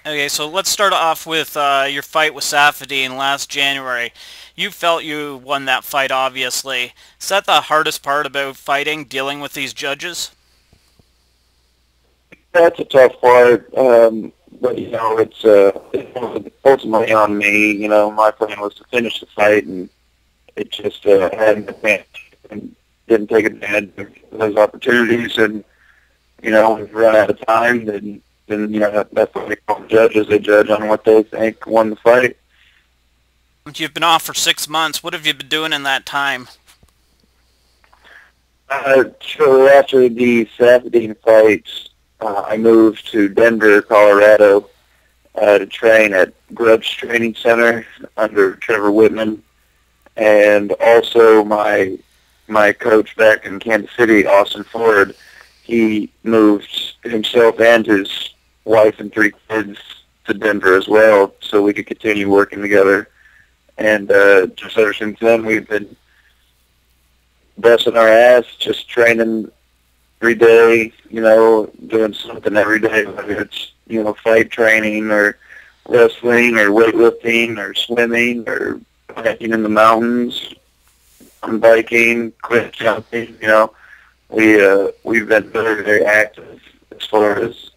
Okay, so let's start off with your fight with Safadine last January. You felt you won that fight, obviously. Is that the hardest part about fighting, dealing with these judges? That's a tough part, but it's ultimately on me. My plan was to finish the fight, and it just hadn't advanced and didn't take advantage of those opportunities. And when we run out of time, then that's what they call the judges. They judge on what they think won the fight. You've been off for 6 months. What have you been doing in that time? Shortly after the Safadine fights, I moved to Denver, Colorado, to train at Grubbs Training Center under Trevor Whitman, and also my coach back in Kansas City, Austin Ford. He moved himself and his wife and 3 kids to Denver as well, so we could continue working together. And just ever since then, we've been busting our ass, just training every day, doing something every day, whether it's, fight training or wrestling or weightlifting or swimming or hiking in the mountains, biking, cliff jumping, we've been very, very active as far as,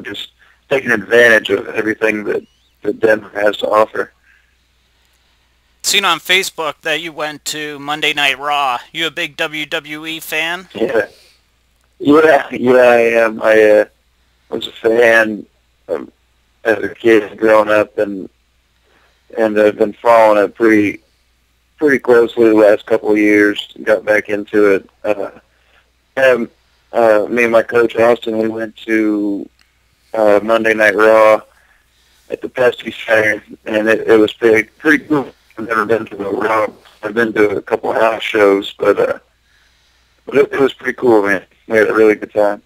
just taking advantage of everything that Denver has to offer. Seen on Facebook that you went to Monday Night Raw. You a big WWE fan? Yeah. Yeah, I am. I was a fan as a kid growing up, and I've been following it pretty closely the last couple of years. Got back into it. And, me and my coach Austin, we went to Monday Night Raw at the Pesky Center, and it was pretty cool. I've never been to a Raw. I've been to a couple of house shows, but it was pretty cool, man. We had a really good time.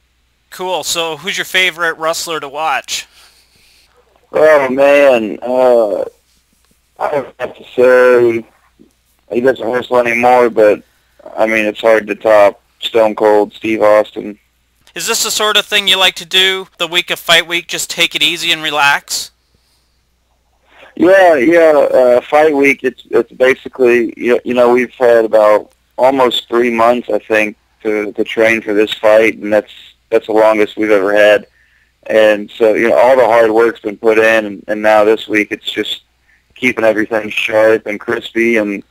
Cool. So who's your favorite wrestler to watch? Oh man, I would have to say he doesn't wrestle anymore, but I mean it's hard to top Stone Cold Steve Austin. Is this the sort of thing you like to do the week of fight week? Just take it easy and relax? Yeah. Fight week. It's basically we've had about almost 3 months I think to train for this fight, and that's the longest we've ever had. And so all the hard work's been put in, and now this week it's just keeping everything sharp and crispy and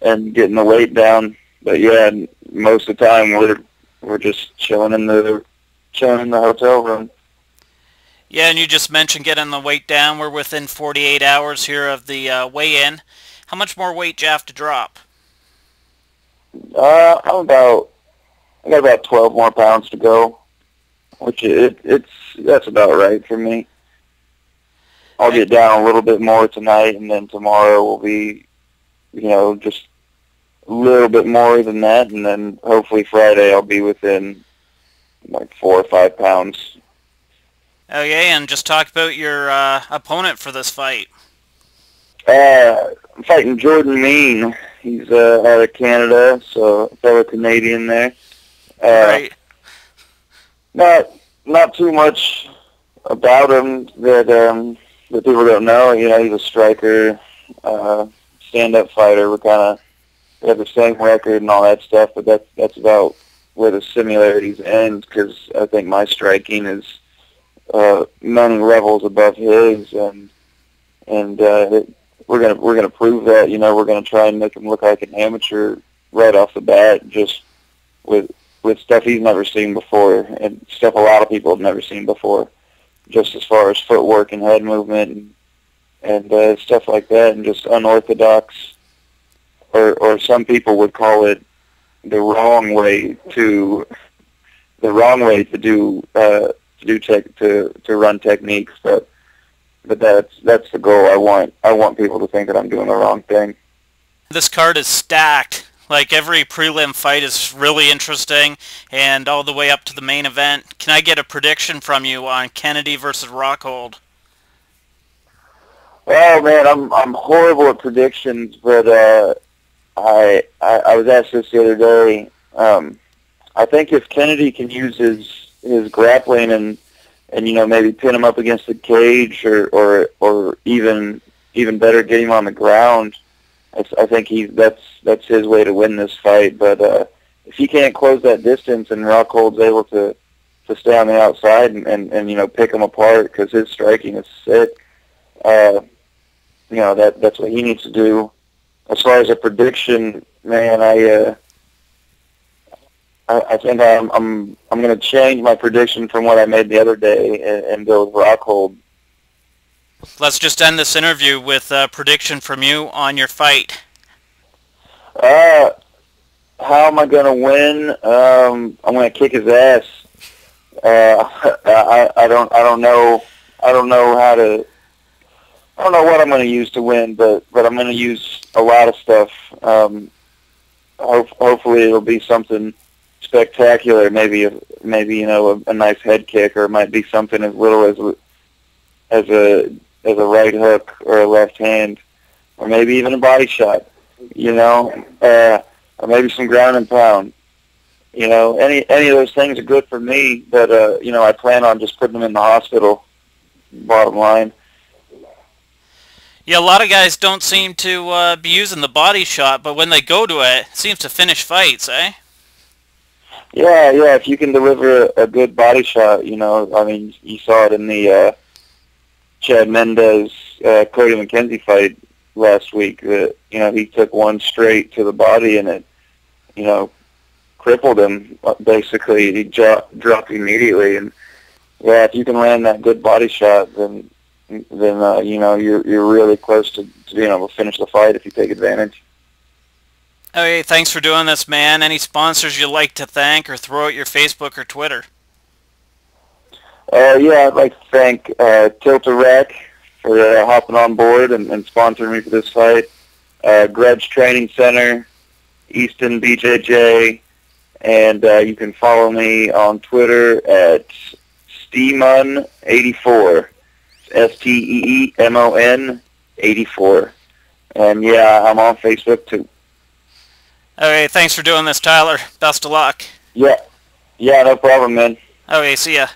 getting the weight down. But yeah, most of the time we're just chilling in the hotel room. Yeah, and you just mentioned getting the weight down. We're within 48 hours here of the weigh-in. How much more weight do you have to drop? I got about 12 more pounds to go, which that's about right for me. I'll get down a little bit more tonight, and then tomorrow will be, just a little bit more than that, and then hopefully Friday I'll be within like 4 or 5 pounds. Okay, and just talk about your opponent for this fight. I'm fighting Jordan Mean. He's out of Canada, so a fellow Canadian there. Uh, Right. not too much about him that people don't know. He's a striker, stand-up fighter. We have the same record and all that stuff, but that's about where the similarities end, because I think my striking is many levels above his, and we're gonna prove that. We're gonna try and make him look like an amateur right off the bat, just with stuff he's never seen before, and stuff a lot of people have never seen before, just as far as footwork and head movement and stuff like that, and just unorthodox, or some people would call it the wrong way to run techniques, but that's the goal. I want people to think that I'm doing the wrong thing. This card is stacked. Like, every prelim fight is really interesting, and all the way up to the main event. Can I get a prediction from you on Kennedy versus Rockhold? Oh man, I'm horrible at predictions, but I was asked this the other day. I think if Kennedy can use his grappling and maybe pin him up against the cage, or even better, get him on the ground. I think that's his way to win this fight. But if he can't close that distance and Rockhold's able to stay on the outside and pick him apart, because his striking is sick, that's what he needs to do. As far as a prediction, man, I think I'm going to change my prediction from what I made the other day and go with Rockhold. Let's just end this interview with a prediction from you on your fight. How am I going to win? I'm going to kick his ass. I don't know what I'm going to use to win, but I'm going to use a lot of stuff. Hopefully it'll be something spectacular. Maybe a nice head kick, or it might be something as little as a right hook or a left hand, or maybe even a body shot. Or maybe some ground and pound. Any of those things are good for me, but I plan on just putting them in the hospital. Bottom line. Yeah, a lot of guys don't seem to be using the body shot, but when they go to it seems to finish fights, eh? Yeah. If you can deliver a good body shot, you saw it in the Chad Mendez Cody McKenzie fight last week. He took one straight to the body, and it, crippled him. Basically, he dropped immediately. And yeah, if you can land that good body shot, then you're really close to being able to finish the fight if you take advantage. Okay, thanks for doing this, man. Any sponsors you'd like to thank, or throw out your Facebook or Twitter? Yeah, I'd like to thank Tilt-A-Rec for hopping on board and sponsoring me for this fight. Greb's Training Center, Easton BJJ, and you can follow me on Twitter at Steemon84. STEEMON 84. And yeah, I'm on Facebook too. Okay, thanks for doing this, Tyler. Best of luck. Yeah, no problem, man. Okay, see ya.